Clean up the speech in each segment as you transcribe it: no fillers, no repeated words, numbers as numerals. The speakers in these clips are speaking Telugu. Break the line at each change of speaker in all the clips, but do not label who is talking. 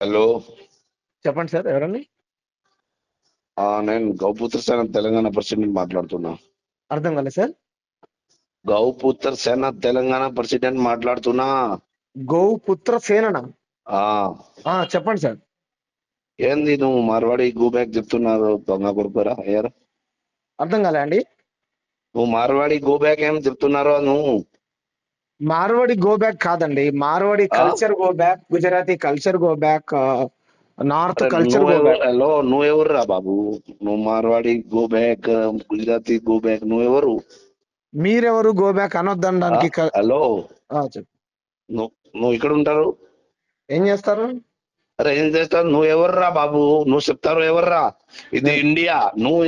హలో.
చెప్పండి సార్, ఎవరండి?
నేను గౌపుత్ర సేన తెలంగాణ ప్రెసిడెంట్ మాట్లాడుతున్నా.
అర్థం కాలేదు సార్.
గౌపుత్ర సేన తెలంగాణ ప్రెసిడెంట్ మాట్లాడుతున్నా.
గోపుత్ర సేననా?
ఆ
చెప్పండి సార్.
ఏంది నువ్వు మార్వాడి గో బ్యాక్ చెప్తున్నారు? దొంగ కొడుకురా అయ్యారు.
అర్థం కాలే అండి.
నువ్వు మార్వాడి గో బ్యాక్ ఏం చెప్తున్నారో నువ్వు.
మార్వాడి గో బ్యాక్ కాదండి, మార్వాడి
ఆ
culture go back, Gujarati culture go back, north
అరే
కల్చర్ గో
నువ్వెవరు?
బ్యాక్.
హలో, నువ్వెవరురా బాబు? నువ్వు Marwari go back, Gujarati go back, నువ్వెవరు?
మీరెవరు గో బ్యాక్
ఆ
అనొద్దనడానికి?
హలో,
చెప్పు.
నువ్వు నువ్వు ఇక్కడ ఉంటారు.
ఏం చేస్తారు?
అరే ఏం చేస్తావు? నువ్వు ఎవర్రా బాబు? నువ్వు చెప్తారు ఎవర్రా? ఇది ఇండియా. నువ్వు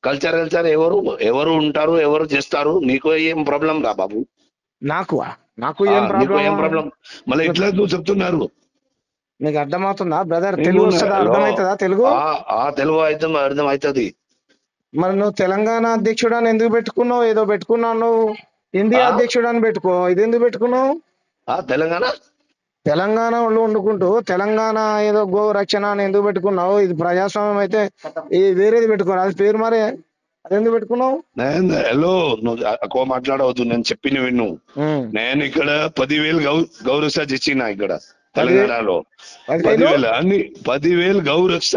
కల్చర్ ఎవరు ఎవరు ఉంటారు, ఎవరు చేస్తారు? నీకు ఏం ప్రాబ్లం రా బాబు?
నాకు నాకు ఏం
నీకు
ప్రాబ్లం?
ఏం ప్రాబ్లం? మళ్ళీ ఇట్లా నువ్వు చెప్తున్నారు.
నీకు అర్థమవుతుందా బ్రదర్?
నేను
తెలుగు వస్తుందా?
హలో,
అర్థమవుతుందా తెలుగు?
తెలుగు అయితే అర్థం అవుతుంది.
మరి నువ్వు తెలంగాణ అధ్యక్షుడు అని ఎందుకు పెట్టుకున్నావు? ఏదో పెట్టుకున్నావు నువ్వు. ఇండియా
ఆ
అధ్యక్షుడు అని పెట్టుకో. ఇది ఎందుకు పెట్టుకున్నావు?
తెలంగాణ
తెలంగాణలో వండుకుంటూ తెలంగాణ ఏదో గో రక్షణ అని ఎందుకు పెట్టుకున్నావు? ఇది ప్రజాస్వామ్యం అయితే ఈ వేరేది పెట్టుకోరు, అది పేరు మరే. అది ఎందుకు పెట్టుకున్నావు?
హలో, నువ్వు ఎక్కువ మాట్లాడవద్దు. నేను చెప్పిన విను. నేను ఇక్కడ 10,000 గౌరక్ష చేసిన ఇక్కడ తెలంగాణలో. 10,000 అన్ని 10,000 గౌరక్ష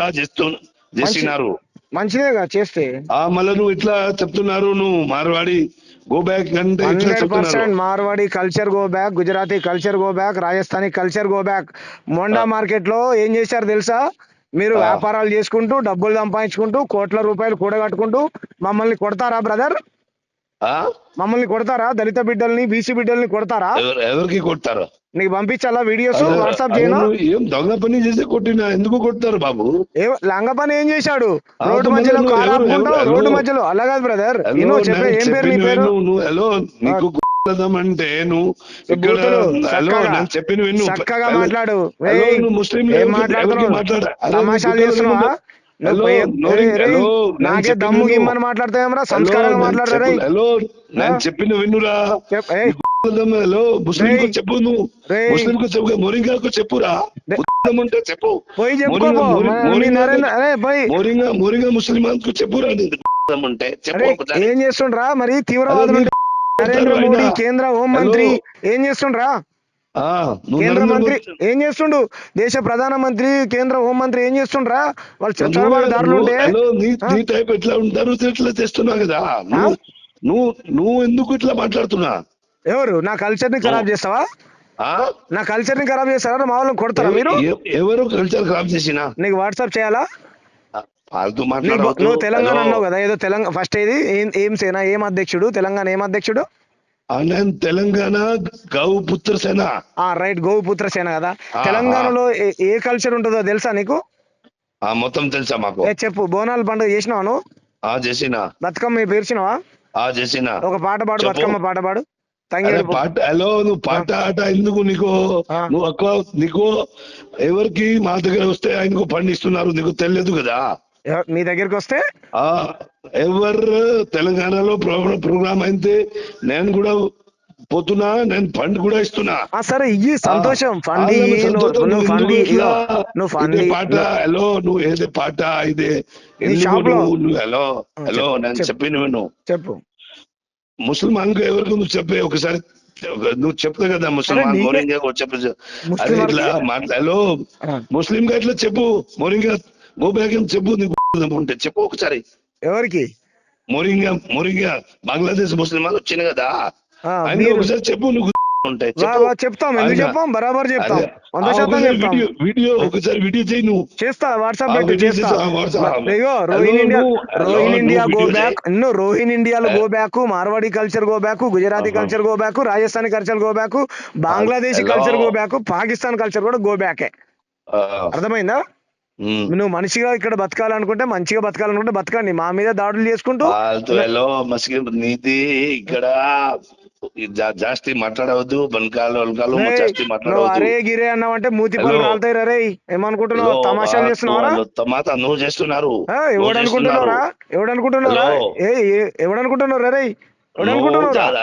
చేసినారు.
మంచిదేగా చేస్తే.
మళ్ళీ నువ్వు ఇట్లా చెప్తున్నారు. నువ్వు మార్వాడి గో బ్యాక్ అంటే ఇట్లా చెప్తున్నారు.
100% Marwari culture go back, Gujarati culture go back, Rajasthani culture go back. Monda market లో ఏం చేశారు తెలుసా? మీరు వ్యాపారాలు చేసుకుంటూ డబ్బులు సంపాదించుకుంటూ కోట్ల రూపాయలు కూడగట్టుకుంటూ మమ్మల్ని కొడతారా బ్రదర్? మమ్మల్ని కొడతారా? దళిత బిడ్డల్ని, బీసీ బిడ్డల్ని కొడతారా?
ఎవరికి కొడతారు?
నీకు పంపించాలా వీడియోస్? వాట్సాప్ చేయను.
ఏం దొంగ పని చేసి కొట్టినా ఎందుకు కొడతారు బాబు?
లంగ పని ఏం చేశాడు? రోడ్డు మధ్యలో కారు ఆపుకుంటావు, రోడ్డు మధ్యలో. అలా కాదు బ్రదర్, చెప్పే ఏం పేరు నీ పేరు?
హలో, నీకు అంటే నువ్వు ఇక్కడ హలో నేను చెప్పిన విను.
చక్కగా మాట్లాడు.
నువ్వు ముస్లిం
ఏం మాట్లాడుతున్నావు? తమాషాలు చేస్తున్నావా? నాకే దమ్ము గిమ్మని మాట్లాడతావేమరా? సంస్కారంగా మాట్లాడరా?
హలో, నేను చెప్పిన వినురా. హలో, ముస్లిం కు చెప్పు. నువ్వు ముస్లిం కు చెప్పు, మొరింగాకు చెప్పురా. ఉంటే చెప్పు.
పోయి చెప్పుకోపో.
మోరింగా ముస్లిమాన్ కు చెప్పురా. ఉంటే చెప్పు.
ఏం చేస్తుండ్రా మరి తీవ్రవాదులు? నరేంద్ర మోడీ కేంద్ర హోంమంత్రి ఏం చేస్తుండ్రా? కేంద్ర మంత్రి ఏం చేస్తుండు? దేశ ప్రధానమంత్రి, కేంద్ర హోంమంత్రి ఏం చేస్తుండ్రా? వాళ్ళు చొరబాటుదారులు ఉంటే
ఎట్లా ఉంటారు? ఇట్లా చేస్తున్నావు కదా నువ్వు ఎందుకు ఇట్లా మాట్లాడుతున్నా?
ఎవరు నా కల్చర్ ని ఖరాబ్ చేస్తావా? నా కల్చర్ ని ఖరాబ్ చేస్తారా? మా వాళ్ళని కొడతారా మీరు?
ఎవరు కల్చర్ ఖరాబ్ చేసినా?
నీకు వాట్సాప్ చేయాలా? నువ్వు తెలంగాణ అన్నావు కదా, ఏదో తెలంగాణ ఫస్ట్ ఏది ఏం సేన, ఏం అధ్యక్షుడు? తెలంగాణ ఏం అధ్యక్షుడు?
తెలంగాణ గౌపుత్ర సేన.
రైట్, గౌపుత్ర సేన కదా. తెలంగాణలో ఏ కల్చర్ ఉంటుందో తెలుసా నీకు?
మొత్తం తెలుసా మాకు.
చెప్పు. బోనాల పండుగ చేసినావా నువ్వు?
చేసిన.
బతుకమ్మ పేర్చినావా?
చేసిన.
ఒక పాట పాడు, బతుకమ్మ పాట పాడు.
పాట. హలో, నువ్వు పాట ఆట ఎందుకు నీకు? నువ్వు నీకు ఎవరికి మా దగ్గర వస్తే ఆయనకు పండిస్తున్నారు, నీకు తెలియదు కదా.
మీ దగ్గరికి వస్తే
ఎవరు తెలంగాణలో ప్రోగ్రామ్ అయితే నేను కూడా పోతున్నా, నేను ఫండ్ కూడా ఇస్తున్నా.
సరే ఇయ్యి, సంతోషం. పాట.
హలో, నువ్వు ఏదే పాట ఇదే? హలో హలో, నేను చెప్పిన విను.
చెప్పు.
ముస్లిమాన్ కు ఎవరికి నువ్వు చెప్పే ఒకసారి. నువ్వు చెప్తా కదా ముస్లిమాన్ మోరింగా చెప్పు. అదే ఇట్లా హలో, ముస్లిం గా ఇట్లా చెప్పు. మోరింగా గో బ్యాక్ చెప్పు. నీకు ఉంటే చెప్పు ఒకసారి.
ఎవరికి?
మోరింగా బంగ్లాదేశ్ ముస్లిమాన్ వచ్చింది కదా, ఒకసారి చెప్పు. నువ్వు
చెప్తాం, ఎందుకు చెప్పాం? బరాబర్ చెప్తాం, 100% చెప్తాం.
వీడియో ఒకసారి వీడియో చేయి. నువ్వు
చేస్తా, WhatsApp Rohin India go back. Rohin ఇండియాలో go back, Marwari culture go back, Gujarati culture go back, Rajasthani culture go back, Bangladeshi culture go back, Pakistan culture కూడా గో బ్యాకే. అర్థమైందా? నువ్వు మనిషిగా ఇక్కడ బతకాలనుకుంటే, మంచిగా బతకాలనుకుంటే బతకండి. మా మీద దాడులు చేసుకుంటూ
నీది ఇక్కడ జాస్తి మాట్లాడవద్దు. బనకాలు జాస్తి మాట్లాడవద్దు.
అరే గిరే అన్నావంటే మూతి పళ్ళు రాలుతాయి. రే ఏమనుకుంటున్నావు? తమాషాలు చేస్తున్నావా?
నువ్వు చేస్తున్నారు.
ఎవడనుకుంటున్నారా? ఎవడనుకుంటున్నారా? ఎవడనుకుంటున్నారు? రే ఎవడనుకుంటున్నారా?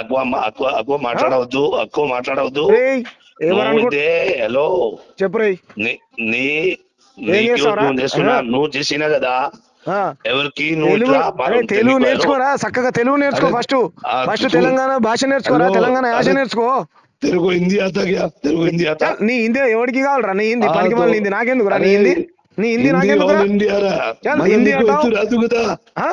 ఎక్కువ మాట్లాడవద్దు.
ఎవరు అనుకుంటు
హలో
చెప్పు రేయ్.
నీ నీ
ఏం
నీకు
చేస్తావురా?
నువ్వు చేస్తున్నా నువ్వు చేసినా కదా
ఆ.
ఎవరికి నువ్వు
తెలుగు
ఇట్లా
అరే తెలుగు నేర్చుకోరా, చక్కగా తెలుగు నేర్చుకో.
అరే,
ఫస్ట్ ఫస్ట్
తూ-
తెలంగాణ భాష నేర్చుకోరా,
హలో,
తెలంగాణ యాస
అరే,
నేర్చుకో.
తెలుగు హిందీ ఆతా క్యా తెలుగు హిందీ ఆతా
చల్, నీ హిందీ ఎవరికి కావాలరా? నీ హిందీ
ఆ,
పనికి
తో-
వాళ్ళ హిందీ నాకెందుకురా? నీ
అరే,
హిందీ నీ హిందీ నాకెందుకురా?
ఆల్ ఇండియా రా
చల్,
మళ్ళీ
హిందీ
నీకు
అంటావు?
ఎత్తు రాదు కదా
ఆ?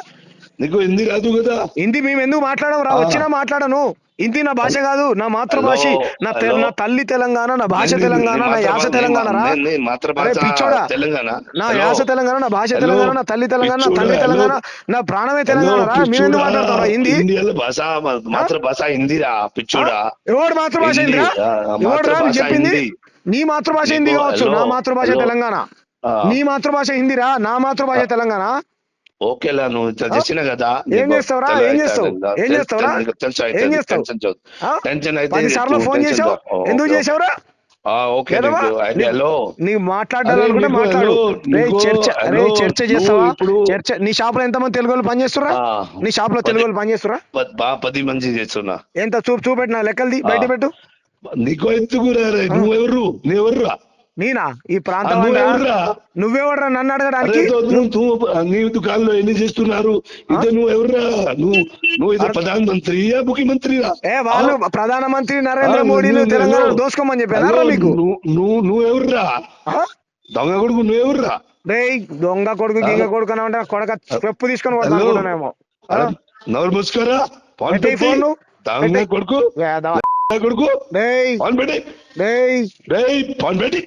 నీకు హిందీ రాదు కదా
హిందీ మేము ఎందుకు మాట్లాడము రా?
ఆ.
వచ్చినా మాట్లాడను. హిందీ నా భాష కాదు, నా మాతృభాష.
హలో.
నా తల్లి తెలంగాణ, నా భాష తెలంగాణ, నా యాస తెలంగాణ రా. అరే
మాతృభాష
పిచ్చోడా,
తెలంగాణ
నా
హలో.
యాస తెలంగాణ, నా భాష
హలో.
తెలంగాణ, నా తల్లి తెలంగాణ, నా తండ్రి
పిచ్చోడా,
తెలంగాణ,
హలో.
నా ప్రాణమే
హలో,
తెలంగాణ రా. మేము ఎందుకు
పిచ్చోడా,
మాట్లాడతాం హిందీ?
ఇండియాలో భాష మాతృభాష హిందీరా పిచ్చోడా
ఎవడు మాతృభాష
హిందీ,
హిందీరా?
ఆ,
ఎవడు రా
మాతృభాష
నీకు చెప్పింది?
హిందీ.
నీ మాతృభాష
నీకు
హిందీ కావచ్చు,
హలో,
నా మాతృభాష
హలో.
తెలంగాణ.
ఆ,
నీ మాతృభాష హిందీరా, నా మాతృభాష తెలంగాణ.
ఓకేలా నువ్వు ఇట్లా చేసినా కదా
ఏం చేస్తావురా? ఏం చేస్తావు? ఏం చేస్తావురా? ఏం చేస్తావు? ఆ?
టెన్షన్ అయితే
10 సార్లు ఫోన్ చేసావు, ఎందుకు చేసావురా?
ఓకే
ఏదవా?
హలో
నీకు మాట్లాడాలనుకుంటే మాట్లాడు. రేయ్ చర్చ చేస్తావా? చర్చ. నీ షాప్ లో ఎంతమంది తెలుగు వాళ్ళు పనిచేస్తురా? నీ షాప్ లో తెలుగు వాళ్ళు పనిచేస్తురా?
10 మంది చేస్తున్నా
ఎంత చూపెట్టిన లెక్కలది బయట పెట్టు.
నీకు ఎందుకు నువ్వెవర్రా
నేనా ఈ ప్రాంతం
నువ్వెవర్రా
నువ్వెవడరా నన్ను అడగడానికి?
నీ దుకాణంలో ఎన్ని చేస్తున్నారు ఇదే నువ్వెవర్రా నువ్వు ఇది ప్రధాన మంత్రియా ముఖ్యమంత్రిరా
వాళ్ళు ప్రధానమంత్రి నరేంద్ర మోడీని తెలంగాణ దోసుకోమని చెప్పారా మీకు?
నువ్వెవర్రా దొంగ కొడుకు నువ్వెవర్రా
రేయ్ దొంగ కొడుకు గింగ కొడుకు అని అంటే కొడక స్టెప్ తీసుకొని కొడుతున్నానేమో.
నోరు మూసుకోరా
ఫోన్
దొంగ కొడుకు కొడుకు
రేయ్
ఫోన్ పెట్టి
రేయ్
ఫోన్ పెట్టి